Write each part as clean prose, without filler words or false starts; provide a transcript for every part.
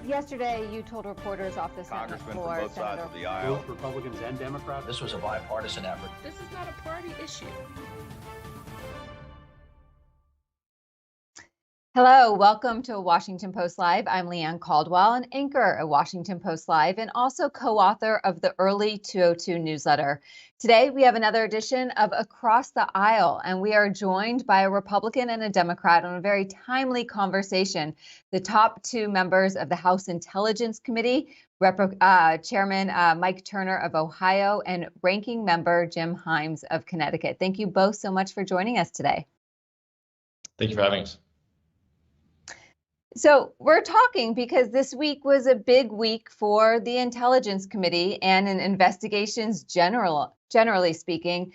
Yesterday, you told reporters off the Senate Congressmen floor, from both sides of the aisle, both Republicans and Democrats. This was a bipartisan effort. This is not a party issue. Hello, welcome to Washington Post Live. I'm Leigh Caldwell, an anchor at Washington Post Live and also co-author of the Early 202 newsletter. Today, we have another edition of Across the Aisle, and we are joined by a Republican and a Democrat on a very timely conversation. The top two members of the House Intelligence Committee, Chairman Mike Turner of Ohio and Ranking Member Jim Himes of Connecticut. Thank you both so much for joining us today. Thank you for having us. So we're talking because this week was a big week for the Intelligence Committee and in investigations generally speaking.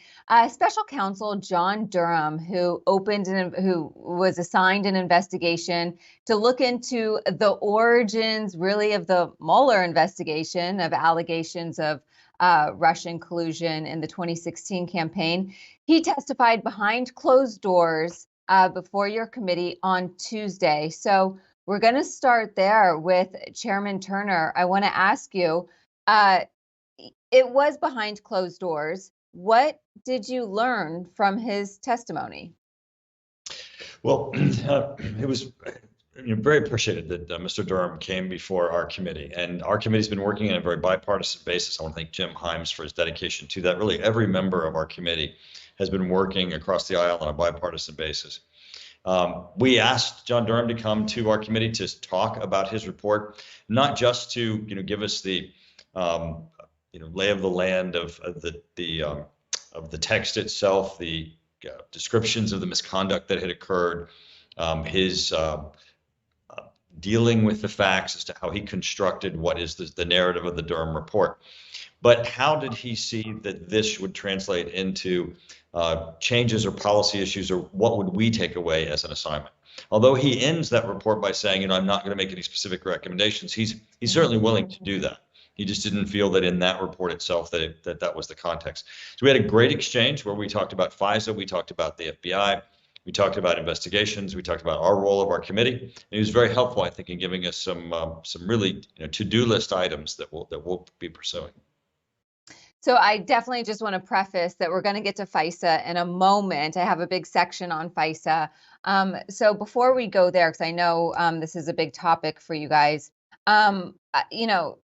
Special counsel John Durham, who was assigned an investigation to look into the origins really of the Mueller investigation of allegations of Russian collusion in the 2016 campaign. He testified behind closed doors before your committee on Tuesday. So we're going to start there with Chairman Turner. I want to ask you, it was behind closed doors. What did you learn from his testimony? Well, it was very appreciated that Mr. Durham came before our committee, and our committee's been working on a very bipartisan basis. I want to thank Jim Himes for his dedication to that. Really, every member of our committee has been working across the aisle on a bipartisan basis. We asked John Durham to come to our committee to talk about his report, not just to give us the lay of the land of the text itself, the descriptions of the misconduct that had occurred, his dealing with the facts as to how he constructed what is the narrative of the Durham report. But how did he see that this would translate into changes or policy issues, or what would we take away as an assignment? Although he ends that report by saying, I'm not going to make any specific recommendations, he's certainly willing to do that. He just didn't feel that in that report itself that was the context. So we had a great exchange where we talked about Fisa, we talked about the FBI, we talked about investigations, we talked about our role of our committee. And he was very helpful, I think, in giving us some really to-do list items that we'll be pursuing. So I definitely just want to preface that we're going to get to Fisa in a moment. I have a big section on Fisa. So before we go there, because I know this is a big topic for you guys,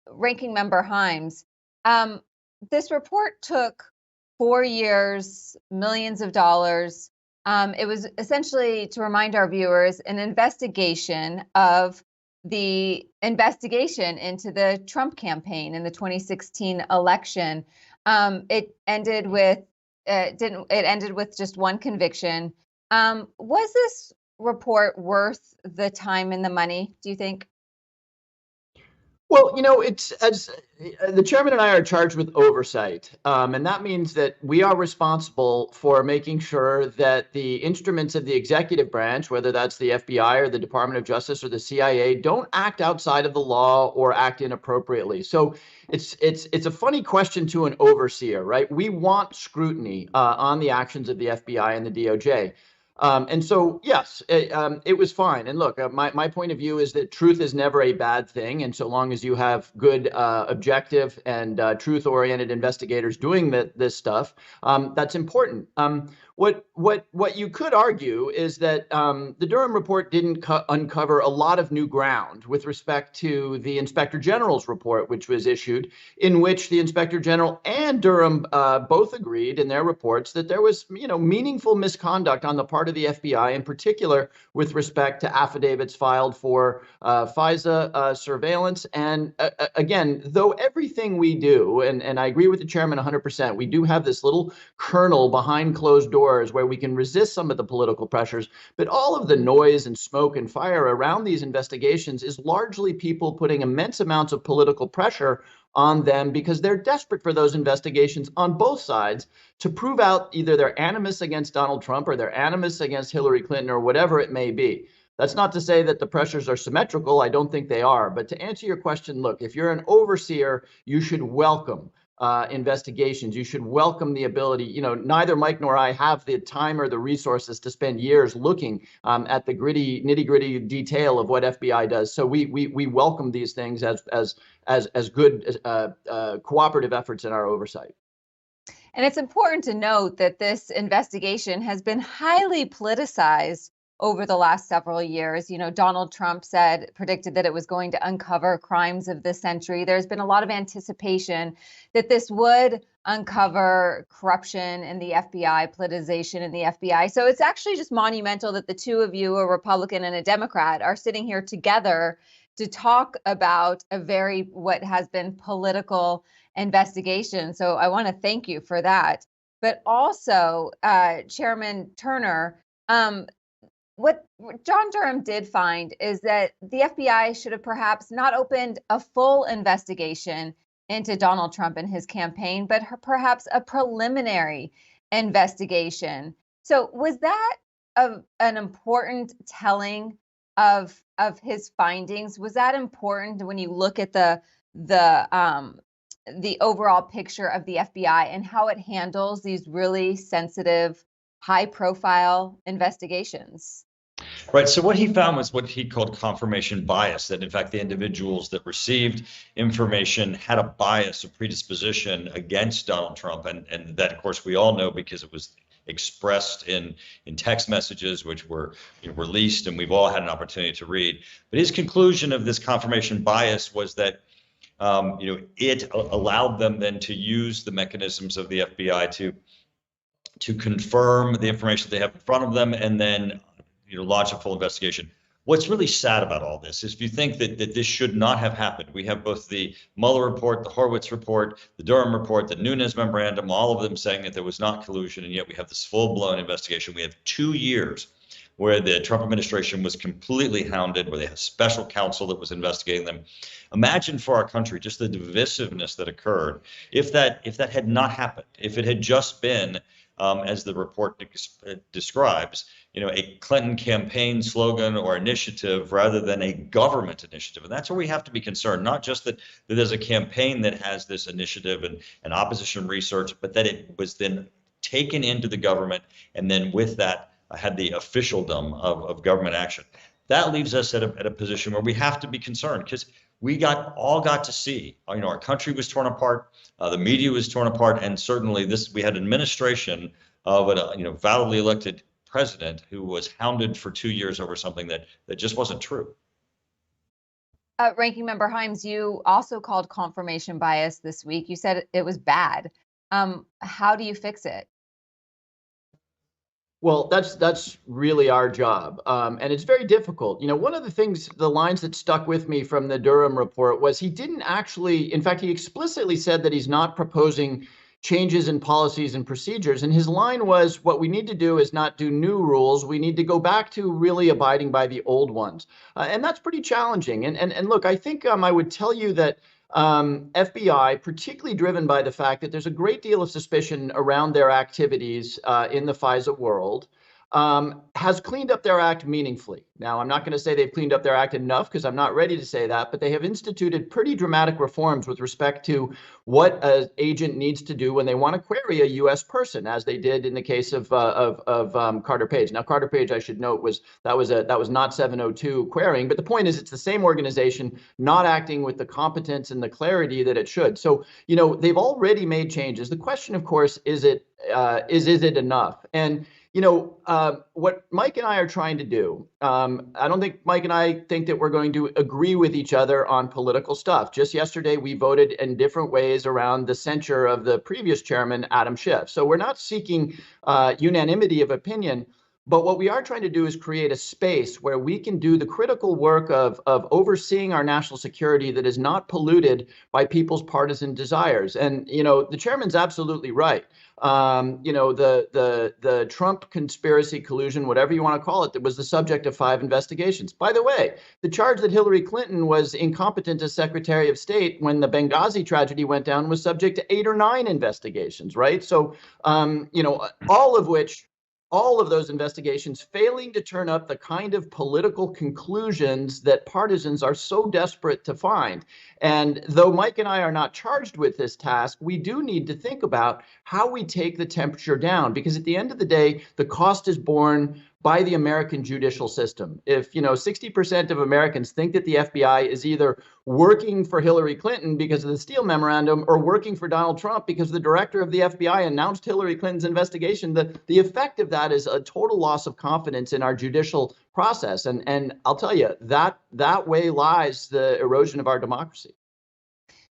Ranking Member Himes, this report took 4 years, millions of dollars. It was essentially, to remind our viewers, an investigation of the investigation into the Trump campaign in the 2016 election. It ended with just one conviction. Was this report worth the time and the money, do you think? Well, it's as the chairman and I are charged with oversight, and that means that we are responsible for making sure that the instruments of the executive branch, whether that's the FBI or the Department of Justice or the CIA, don't act outside of the law or act inappropriately. So it's a funny question to an overseer, right? We want scrutiny on the actions of the FBI and the DOJ. And so, yes, it was fine. And look, my point of view is that truth is never a bad thing. And so long as you have good, objective and truth-oriented investigators doing this stuff, that's important. What you could argue is that the Durham report didn't uncover a lot of new ground with respect to the Inspector General's report, which was issued, in which the Inspector General and Durham both agreed in their reports that there was, meaningful misconduct on the part of the FBI, in particular with respect to affidavits filed for Fisa surveillance. And again, though everything we do, and I agree with the chairman 100%, we do have this little kernel behind closed doors where we can resist some of the political pressures, but all of the noise and smoke and fire around these investigations is largely people putting immense amounts of political pressure on them because they're desperate for those investigations on both sides to prove out either their animus against Donald Trump or their animus against Hillary Clinton or whatever it may be. That's not to say that the pressures are symmetrical. I don't think they are. But to answer your question, look, if you're an overseer, you should welcome investigations. You should welcome the ability. Neither Mike nor I have the time or the resources to spend years looking at the nitty-gritty detail of what FBI does. So we welcome these things as good cooperative efforts in our oversight. And it's important to note that this investigation has been highly politicized over the last several years. Donald Trump predicted that it was going to uncover crimes of the century. There's been a lot of anticipation that this would uncover corruption in the FBI, politicization in the FBI. So it's actually just monumental that the two of you, a Republican and a Democrat, are sitting here together to talk about what has been political investigation. So I want to thank you for that. But also, Chairman Turner, what John Durham did find is that the FBI should have perhaps not opened a full investigation into Donald Trump and his campaign, but perhaps a preliminary investigation. So was that an important telling of his findings? Was that important when you look at the overall picture of the FBI and how it handles these really sensitive, high-profile investigations? Right. So what he found was what he called confirmation bias, that in fact the individuals that received information had a bias, a predisposition against Donald Trump. And that, of course, we all know because it was expressed in text messages, which were released and we've all had an opportunity to read. But his conclusion of this confirmation bias was that it allowed them then to use the mechanisms of the FBI to confirm the information they have in front of them and then launch a full investigation. What's really sad about all this is if you think that this should not have happened, we have both the Mueller report, the Horowitz report, the Durham report, the Nunes memorandum, all of them saying that there was not collusion, and yet we have this full-blown investigation. We have 2 years where the Trump administration was completely hounded, where they had a special counsel that was investigating them. Imagine for our country just the divisiveness that occurred if that had not happened, if it had just been, as the report describes, a Clinton campaign slogan or initiative rather than a government initiative. And that's where we have to be concerned, not just that there's a campaign that has this initiative and opposition research, but that it was then taken into the government and then with that had the officialdom of government action. That leaves us at a position where we have to be concerned because we all got to see, our country was torn apart, the media was torn apart, and certainly we had an administration of a validly elected president who was hounded for 2 years over something that just wasn't true. Ranking Member Himes, you also called confirmation bias this week. You said it was bad. How do you fix it? Well, that's really our job, and it's very difficult. One of the lines that stuck with me from the Durham report was he didn't actually, in fact, he explicitly said that he's not proposing changes in policies and procedures. And his line was, what we need to do is not do new rules. We need to go back to really abiding by the old ones. And that's pretty challenging. And look, I think I would tell you that FBI, particularly driven by the fact that there's a great deal of suspicion around their activities in the FISA world, has cleaned up their act meaningfully. Now, I'm not going to say they've cleaned up their act enough because I'm not ready to say that, but they have instituted pretty dramatic reforms with respect to what an agent needs to do when they want to query a U.S. person, as they did in the case of Carter Page. Now, Carter Page, I should note, was not 702 querying, but the point is it's the same organization not acting with the competence and the clarity that it should. So, they've already made changes. The question, of course, is it enough? And what Mike and I are trying to do, I don't think Mike and I think that we're going to agree with each other on political stuff. Just yesterday, we voted in different ways around the censure of the previous chairman, Adam Schiff. So we're not seeking unanimity of opinion. But what we are trying to do is create a space where we can do the critical work of overseeing our national security that is not polluted by people's partisan desires. And, the chairman's absolutely right. The Trump conspiracy collusion, whatever you want to call it, that was the subject of 5 investigations. By the way, the charge that Hillary Clinton was incompetent as Secretary of State when the Benghazi tragedy went down was subject to 8 or 9 investigations, right? So, all of which all of those investigations failing to turn up the kind of political conclusions that partisans are so desperate to find. And though Mike and I are not charged with this task, we do need to think about how we take the temperature down, because at the end of the day, the cost is borne by the American judicial system. If 60% of Americans think that the FBI is either working for Hillary Clinton because of the Steele memorandum or working for Donald Trump because the director of the FBI announced Hillary Clinton's investigation, the effect of that is a total loss of confidence in our judicial process. And I'll tell you, that way lies the erosion of our democracy.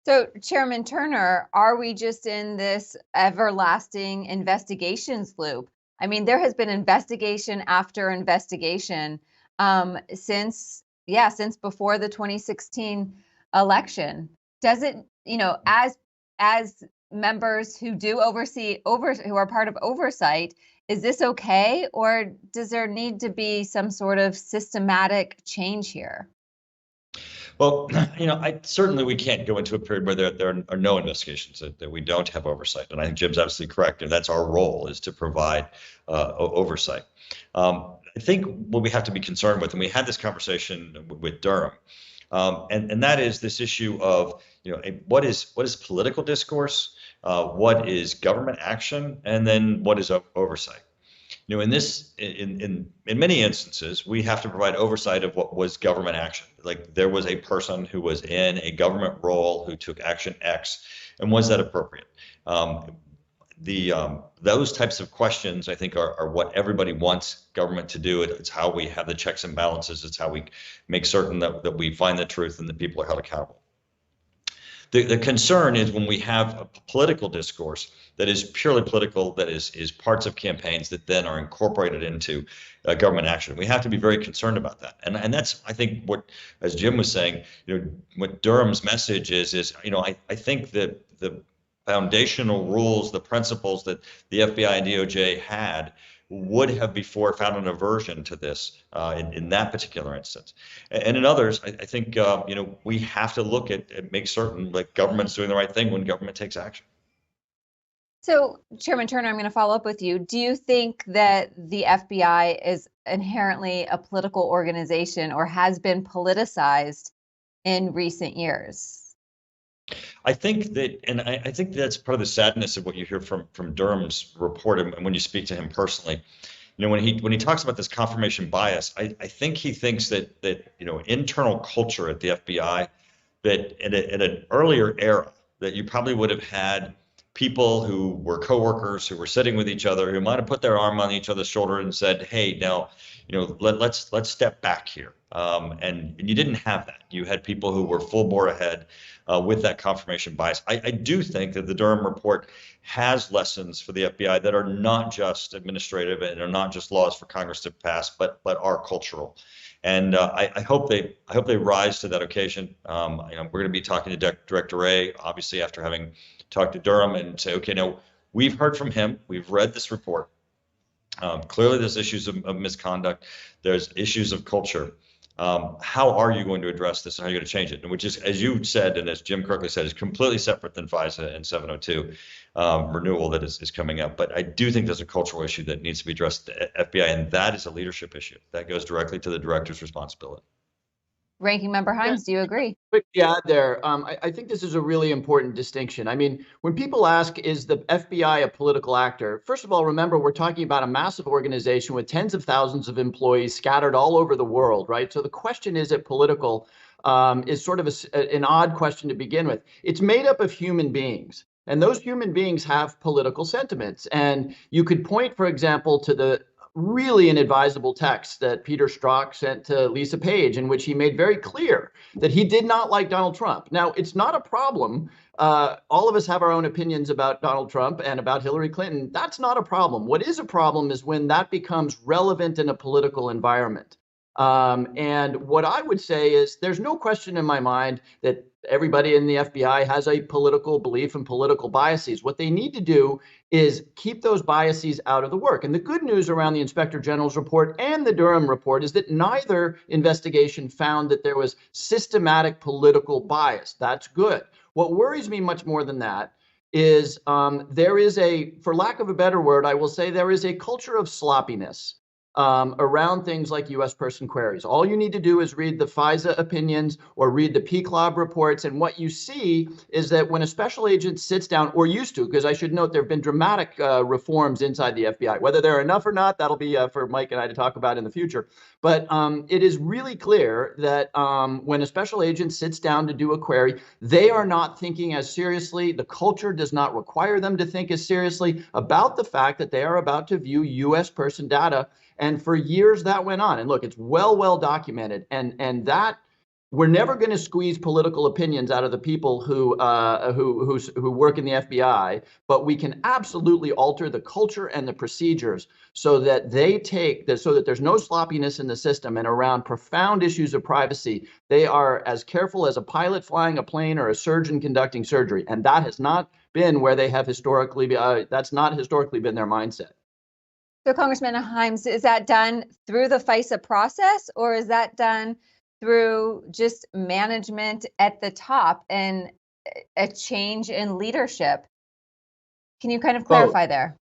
So, Chairman Turner, are we just in this everlasting investigations loop? I mean, there has been investigation after investigation since before the 2016 election. Does it, as members who do who are part of oversight, is this okay, or does there need to be some sort of systematic change here? Well, certainly we can't go into a period where there are no investigations, that we don't have oversight. And I think Jim's absolutely correct. And that's our role, is to provide oversight. I think what we have to be concerned with, and we had this conversation with Durham, and that is this issue of, what is political discourse, what is government action, and then what is oversight. In many instances, we have to provide oversight of what was government action. Like, there was a person who was in a government role who took action X, and was that appropriate? Those types of questions, I think, are what everybody wants government to do. It's how we have the checks and balances. It's how we make certain that we find the truth and that people are held accountable. The concern is when we have a political discourse that is purely political, that is parts of campaigns that then are incorporated into government action. We have to be very concerned about that. And that's, I think, what, as Jim was saying, what Durham's message is, I think that the foundational rules, the principles that the FBI and DOJ had would have before found an aversion to this in that particular instance. And in others, I think, we have to look at make certain that government's doing the right thing when government takes action. So, Chairman Turner, I'm going to follow up with you. Do you think that the FBI is inherently a political organization, or has been politicized in recent years? I think that, and I think that's part of the sadness of what you hear from Durham's report, and when you speak to him personally, when he talks about this confirmation bias, I think he thinks that internal culture at the FBI, that at an earlier era, that you probably would have had people who were coworkers, who were sitting with each other, who might have put their arm on each other's shoulder and said, "Hey, now, let's step back here." And you didn't have that. You had people who were full bore ahead with that confirmation bias. I do think that the Durham report has lessons for the FBI that are not just administrative and are not just laws for Congress to pass, but are cultural. And I hope they rise to that occasion. We're going to be talking to Director Wray, obviously, after having talked to Durham, and say, okay, now we've heard from him, we've read this report. Clearly, there's issues of misconduct. There's issues of culture. How are you going to address this, and how are you going to change it? Which is, as you said, and as Jim correctly said, is completely separate than Fisa and 702 renewal that is coming up. But I do think there's a cultural issue that needs to be addressed at the FBI, and that is a leadership issue. That goes directly to the director's responsibility. Ranking Member Himes, do you agree? Quickly add there, I think this is a really important distinction. I mean, when people ask, is the FBI a political actor? First of all, remember, we're talking about a massive organization with tens of thousands of employees scattered all over the world, right? So the question, is it political, is sort of an odd question to begin with. It's made up of human beings, and those human beings have political sentiments. And you could point, for example, to the really inadvisable text that Peter Strzok sent to Lisa Page, in which he made very clear that he did not like Donald Trump. Now, it's not a problem. All of us have our own opinions about Donald Trump and about Hillary Clinton. That's not a problem. What is a problem is when that becomes relevant in a political environment. And what I would say is, there's no question in my mind that everybody in the FBI has a political belief and political biases. What they need to do is keep those biases out of the work. And the good news around the Inspector General's report and the Durham report is that neither investigation found that there was systematic political bias. That's good. What worries me much more than that is there is a, for lack of a better word, I will say there is a culture of sloppiness around things like U.S. person queries. All you need to do is read the Fisa opinions or read the PCLOB reports, and what you see is that when a special agent sits down, or used to, because I should note there have been dramatic reforms inside the FBI. Whether they're enough or not, that'll be for Mike and I to talk about in the future. But it is really clear that when a special agent sits down to do a query, they are not thinking as seriously. The culture does not require them to think as seriously about the fact that they are about to view U.S. person data. And for years that went on. And look, it's well documented. And that we're never going to squeeze political opinions out of the people who work in the FBI, but we can absolutely alter the culture and the procedures so that so that there's no sloppiness in the system. And around profound issues of privacy, they are as careful as a pilot flying a plane or a surgeon conducting surgery. And that has not been where they have historically. That's not historically been their mindset. So, Congressman Himes, is that done through the FISA process, or is that done through just management at the top and a change in leadership? Can you kind of clarify there?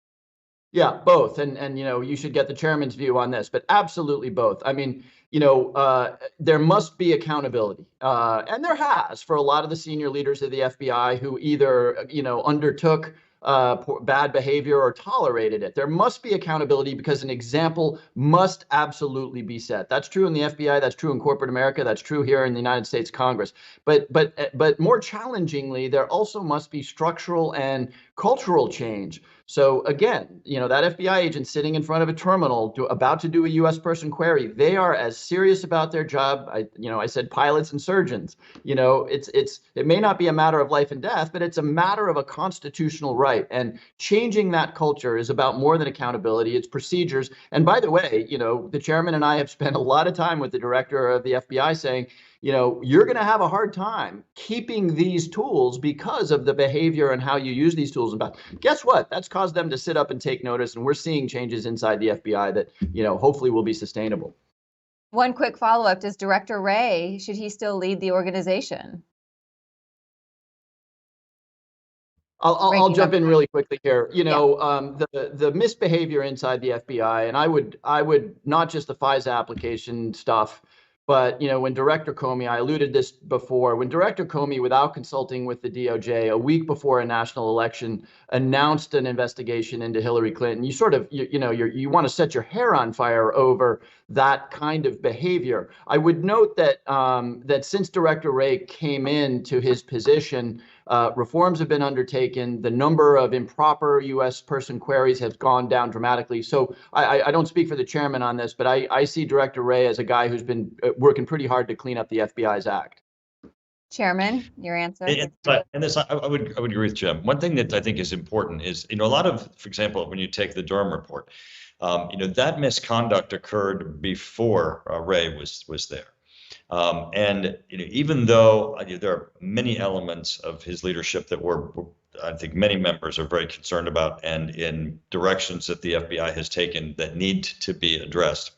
Yeah, both. And you should get the chairman's view on this, but absolutely both. I mean, there must be accountability. And there has for a lot of the senior leaders of the FBI who either, undertook bad behavior or tolerated it. There must be accountability because an example must absolutely be set. That's true in the FBI. That's true in corporate America. That's true here in the United States Congress. But more challengingly, there also must be structural and cultural change. So again, that FBI agent sitting in front of a terminal about to do a U.S. person query, they are as serious about their job. I said pilots and surgeons. It may not be a matter of life and death, but it's a matter of a constitutional right. And changing that culture is about more than accountability. It's procedures. And by the way, the chairman and I have spent a lot of time with the director of the FBI saying, you're going to have a hard time keeping these tools because of the behavior and how you use these tools. And guess what? That's caused them to sit up and take notice. And we're seeing changes inside the FBI that, hopefully will be sustainable. One quick follow-up. Does Director Wray, should he still lead the organization? I'll jump in really quickly here. The misbehavior inside the FBI, and I would not just the FISA application stuff, but when Director Comey, I alluded this before, when Director Comey, without consulting with the DOJ, a week before a national election, announced an investigation into Hillary Clinton, you sort of you want to set your hair on fire over that kind of behavior. I would note that that since Director Wray came into his position, reforms have been undertaken. The number of improper U.S. person queries has gone down dramatically. So I don't speak for the chairman on this, but I see Director Wray as a guy who's been working pretty hard to clean up the FBI's act. Chairman, your answer? And this, I would agree with Jim. One thing that I think is important is, a lot of, for example, when you take the Durham report, that misconduct occurred before Wray was there. And even though there are many elements of his leadership that I think many members are very concerned about, and in directions that the FBI has taken that need to be addressed,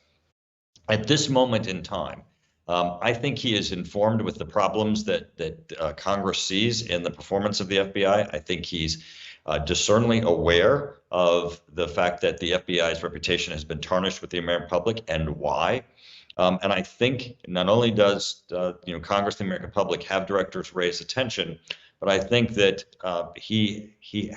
at this moment in time, I think he is informed with the problems that Congress sees in the performance of the FBI. I think he's discerningly aware of the fact that the FBI's reputation has been tarnished with the American public and why. And I think not only does Congress and the American public have Director Wray's attention, but I think that he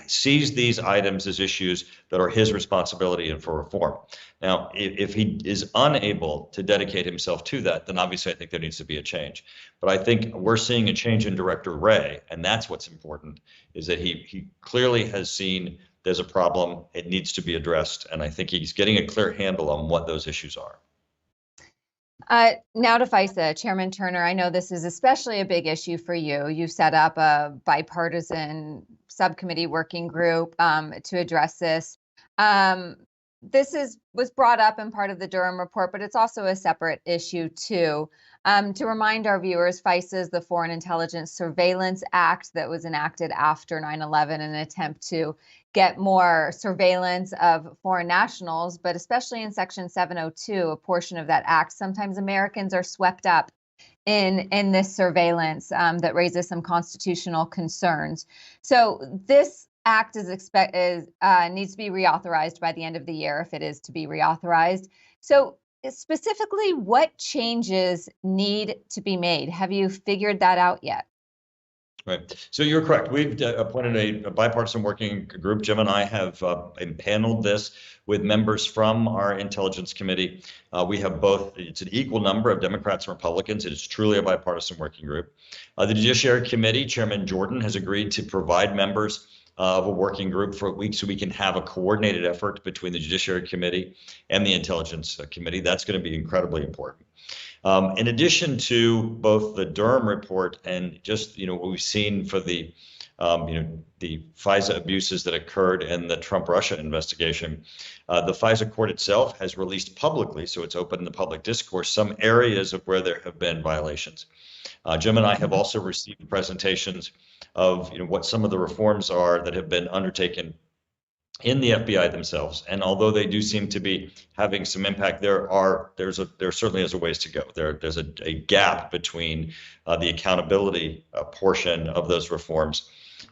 sees these items as issues that are his responsibility and for reform. Now, if he is unable to dedicate himself to that, then obviously I think there needs to be a change. But I think we're seeing a change in Director Wray, and that's what's important, is that he clearly has seen there's a problem, it needs to be addressed, and I think he's getting a clear handle on what those issues are. Now to FISA, Chairman Turner, I know this is especially a big issue for you. You set up a bipartisan subcommittee working group to address this. This was brought up in part of the Durham report, but it's also a separate issue too. To remind our viewers, FISA is the Foreign Intelligence Surveillance Act that was enacted after 9/11 in an attempt to get more surveillance of foreign nationals, but especially in Section 702, a portion of that act, sometimes Americans are swept up in this surveillance that raises some constitutional concerns. So this act needs to be reauthorized by the end of the year if it is to be reauthorized. So specifically, what changes need to be made? Have you figured that out yet? Right. So you're correct. We've appointed a bipartisan working group. Jim and I have impaneled this with members from our Intelligence Committee. We have both, it's an equal number of Democrats and Republicans. It is truly a bipartisan working group. The Judiciary Committee, Chairman Jordan, has agreed to provide members of a working group for a week so we can have a coordinated effort between the Judiciary Committee and the Intelligence Committee. That's going to be incredibly important. In addition to both the Durham report and just what we've seen for the the Fisa abuses that occurred in the Trump-Russia investigation, the Fisa court itself has released publicly, so it's open in the public discourse, some areas of where there have been violations. Jim and I have also received presentations of what some of the reforms are that have been undertaken in the FBI themselves, and although they do seem to be having some impact, there certainly is a ways to go. There's a gap between the accountability portion of those reforms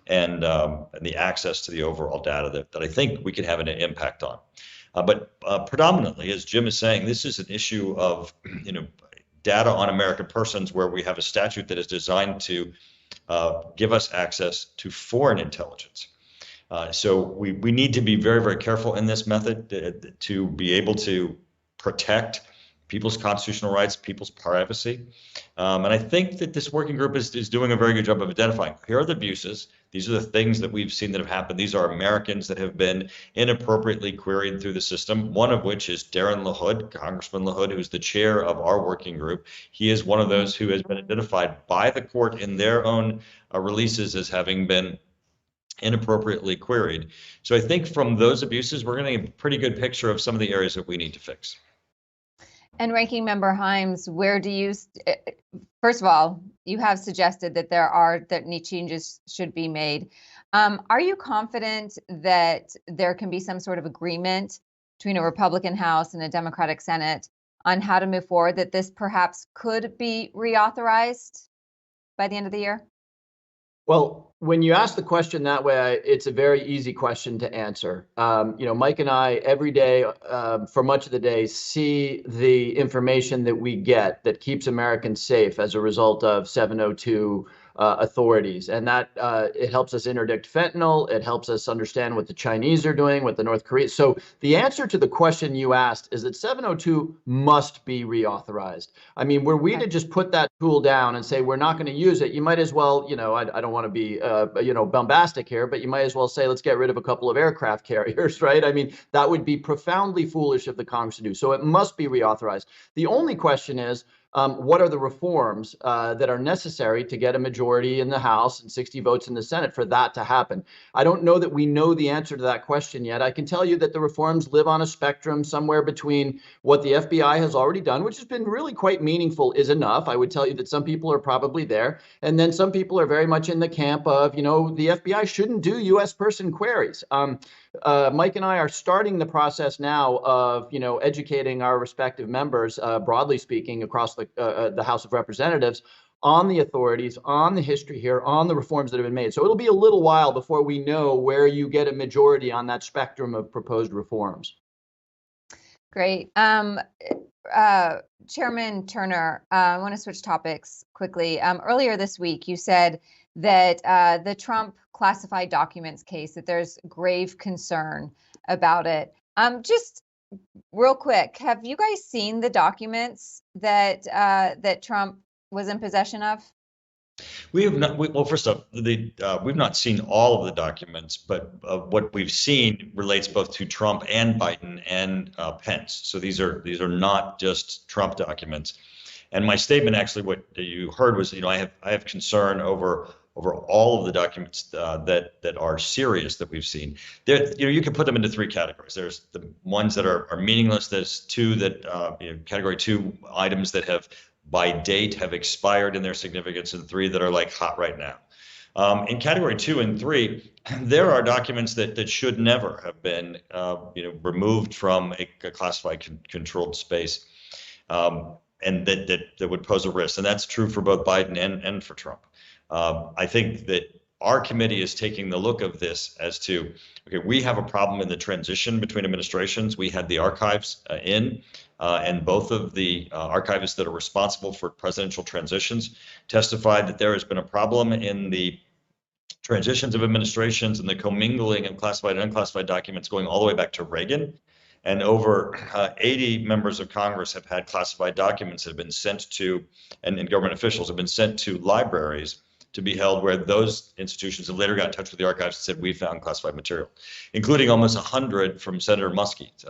and the access to the overall data that I think we could have an impact on. But predominantly, as Jim is saying, this is an issue of data on American persons, where we have a statute that is designed to give us access to foreign intelligence. So we need to be very, very careful in this method to be able to protect people's constitutional rights, people's privacy. And I think that this working group is doing a very good job of identifying, here are the abuses. These are the things that we've seen that have happened. These are Americans that have been inappropriately queried through the system, one of which is Darren LaHood, Congressman LaHood, who's the chair of our working group. He is one of those who has been identified by the court in their own releases as having been inappropriately queried. So I think from those abuses, we're going to get a pretty good picture of some of the areas that we need to fix. And Ranking Member Himes, where do you, first of all, you have suggested that that any changes should be made. Are you confident that there can be some sort of agreement between a Republican House and a Democratic Senate on how to move forward, that this perhaps could be reauthorized by the end of the year? Well, when you ask the question that way, it's a very easy question to answer. Mike and I every day, for much of the day, see the information that we get that keeps Americans safe as a result of 702 authorities. And that it helps us interdict fentanyl. It helps us understand what the Chinese are doing, what the North Koreans. So the answer to the question you asked is that 702 must be reauthorized. I mean, were we to just put that tool down and say we're not going to use it, you might as well, I don't want to be, bombastic here, but you might as well say, let's get rid of a couple of aircraft carriers, right? I mean, that would be profoundly foolish of the Congress to do. So it must be reauthorized. The only question is, what are the reforms that are necessary to get a majority in the House and 60 votes in the Senate for that to happen? I don't know that we know the answer to that question yet. I can tell you that the reforms live on a spectrum somewhere between what the FBI has already done, which has been really quite meaningful, is enough. I would tell you that some people are probably there. And then some people are very much in the camp of, the FBI shouldn't do U.S. person queries. Mike and I are starting the process now of, educating our respective members, broadly speaking, across the House of Representatives on the authorities, on the history here, on the reforms that have been made. So it'll be a little while before we know where you get a majority on that spectrum of proposed reforms. Great. Chairman Turner, I want to switch topics quickly. Earlier this week, you said that the Trump classified documents case, that there's grave concern about it. Just real quick, have you guys seen the documents that that Trump was in possession of? We have not. Well, first off, we've not seen all of the documents, but what we've seen relates both to Trump and Biden and Pence. So these are not just Trump documents. And my statement, actually, what you heard was, I have concern over all of the documents that are serious that we've seen. There, you can put them into three categories. There's the ones that are meaningless. There's two that category 2 items that have by date have expired in their significance, and 3 that are like hot right now. In category 2 and 3, there are documents that should never have been removed from a classified controlled space. and that would pose a risk. And that's true for both Biden and for Trump. I think that our committee is taking the look of this as to, okay, we have a problem in the transition between administrations. We had the archives and both of the archivists that are responsible for presidential transitions testified that there has been a problem in the transitions of administrations and the commingling of classified and unclassified documents going all the way back to Reagan. And over 80 members of Congress have had classified documents that have been sent to, and government officials have been sent to libraries to be held, where those institutions have later got in touch with the archives and said, we found classified material, including almost 100 from Senator Muskie's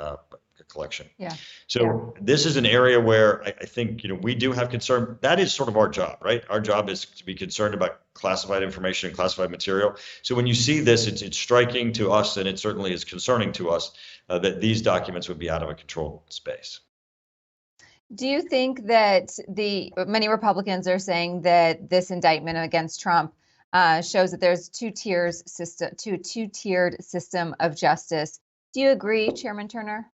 collection. Yeah. So this is an area where I think, we do have concern. That is sort of our job, right? Our job is to be concerned about classified information and classified material. So when you see this, it's striking to us, and it certainly is concerning to us that these documents would be out of a controlled space. Do you think that many Republicans are saying that this indictment against Trump shows that there's two-tiered system of justice? Do you agree, Chairman Turner?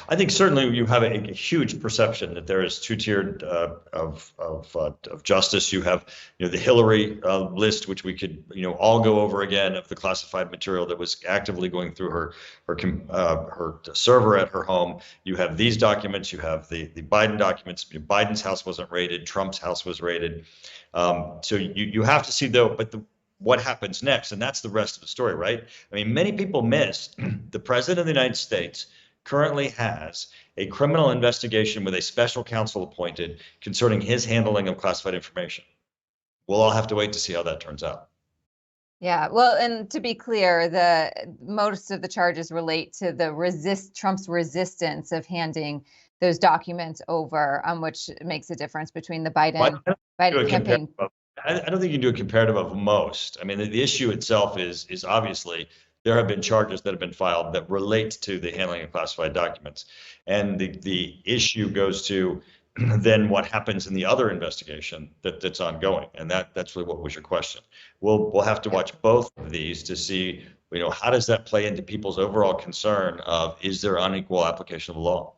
I think certainly you have a huge perception that there is two-tiered of justice. You have the Hillary list, which we could all go over again, of the classified material that was actively going through her server at her home. You have these documents. You have the Biden documents. Biden's house wasn't raided. Trump's house was raided. So you have to see though, but what happens next, and that's the rest of the story, right? I mean, many people miss the president of the United States currently has a criminal investigation with a special counsel appointed concerning his handling of classified information. We'll all have to wait to see how that turns out. Yeah, well, and to be clear, most of the charges relate to Trump's resistance of handing those documents over, which makes a difference between the Biden campaign. I don't think you can do a comparative of most. I mean, the issue itself is obviously there have been charges that have been filed that relate to the handling of classified documents. And the issue goes to then what happens in the other investigation that's ongoing. And that's really what was your question. We'll have to watch both of these to see, how does that play into people's overall concern of, is there unequal application of the law?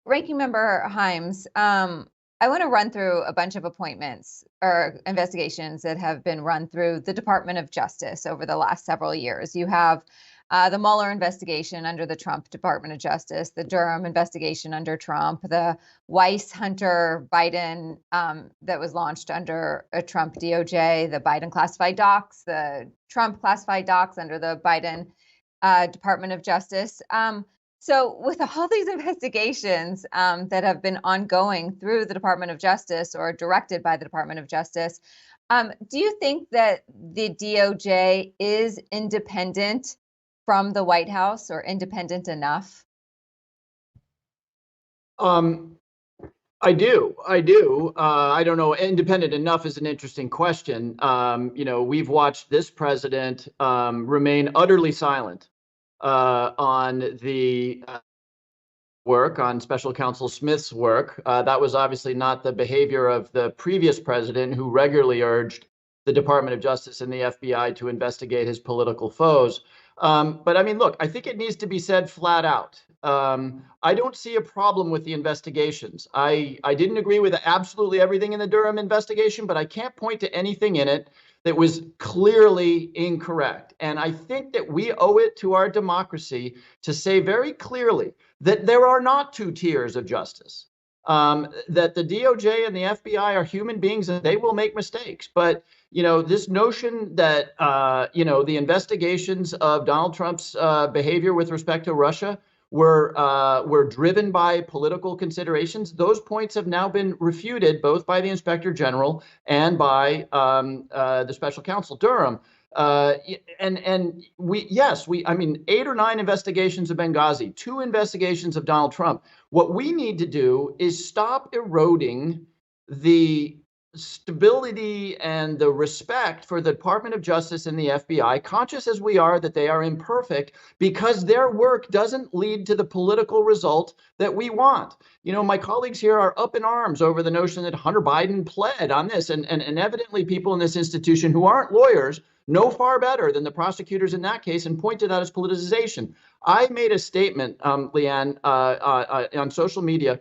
Ranking Member Himes, I want to run through a bunch of appointments or investigations that have been run through the Department of Justice over the last several years. You have the Mueller investigation under the Trump Department of Justice, the Durham investigation under Trump, the Weiss Hunter Biden that was launched under a Trump DOJ, the Biden classified docs, the Trump classified docs under the Biden Department of Justice. So with all these investigations that have been ongoing through the Department of Justice or directed by the Department of Justice, do you think that the DOJ is independent from the White House, or independent enough? I do. I don't know. Independent enough is an interesting question. We've watched this president remain utterly silent on the work, on Special Counsel Smith's work. That was obviously not the behavior of the previous president, who regularly urged the Department of Justice and the FBI to investigate his political foes. But I mean, look, I think it needs to be said flat out. I don't see a problem with the investigations. I didn't agree with absolutely everything in the Durham investigation, but I can't point to anything in it that was clearly incorrect. And I think that we owe it to our democracy to say very clearly that there are not two tiers of justice, that the DOJ and the FBI are human beings and they will make mistakes. But, this notion that, the investigations of Donald Trump's behavior with respect to Russia were driven by political considerations, those points have now been refuted both by the Inspector General and by the Special Counsel Durham. And we 8 or 9 investigations of Benghazi, 2 investigations of Donald Trump. What we need to do is stop eroding the stability and the respect for the Department of Justice and the FBI, conscious as we are that they are imperfect, because their work doesn't lead to the political result that we want. My colleagues here are up in arms over the notion that Hunter Biden pled on this, and evidently people in this institution who aren't lawyers know far better than the prosecutors in that case and pointed out as politicization. I made a statement, Leanne, on social media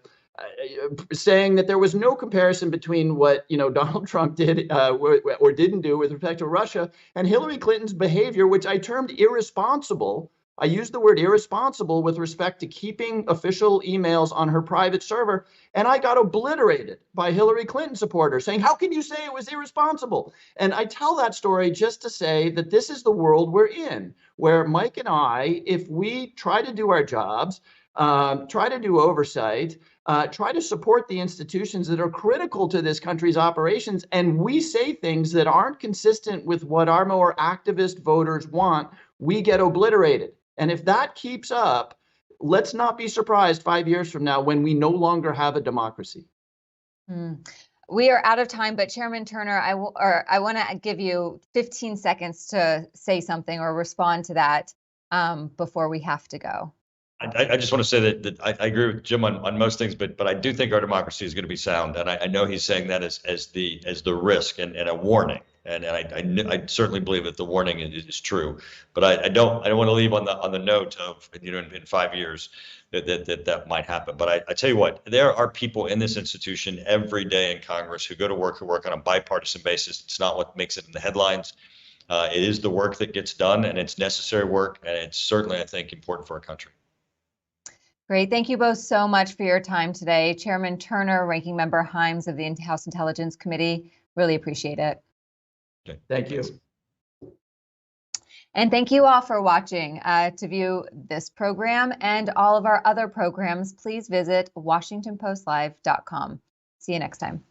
saying that there was no comparison between what Donald Trump did or didn't do with respect to Russia and Hillary Clinton's behavior, which I termed irresponsible. I used the word irresponsible with respect to keeping official emails on her private server, and I got obliterated by Hillary Clinton supporters saying, how can you say it was irresponsible? And I tell that story just to say that this is the world we're in, where Mike and I, if we try to do our jobs, try to do oversight, try to support the institutions that are critical to this country's operations, and we say things that aren't consistent with what our more activist voters want, we get obliterated. And if that keeps up, let's not be surprised 5 years from now when we no longer have a democracy. We are out of time, but Chairman Turner, I want to give you 15 seconds to say something or respond to that before we have to go. I just want to say that I agree with Jim on most things, but I do think our democracy is going to be sound, and I know he's saying that as the risk and a warning, and I certainly believe that the warning is true, but I don't want to leave on the note of in 5 years that might happen. But I tell you what, there are people in this institution every day in Congress who go to work, who work on a bipartisan basis. It's not what makes it in the headlines. It is the work that gets done, and it's necessary work, and it's certainly, I think, important for our country. Great. Thank you both so much for your time today. Chairman Turner, Ranking Member Himes of the House Intelligence Committee, really appreciate it. Okay. Thank you. And thank you all for watching. To view this program and all of our other programs, please visit WashingtonPostLive.com. See you next time.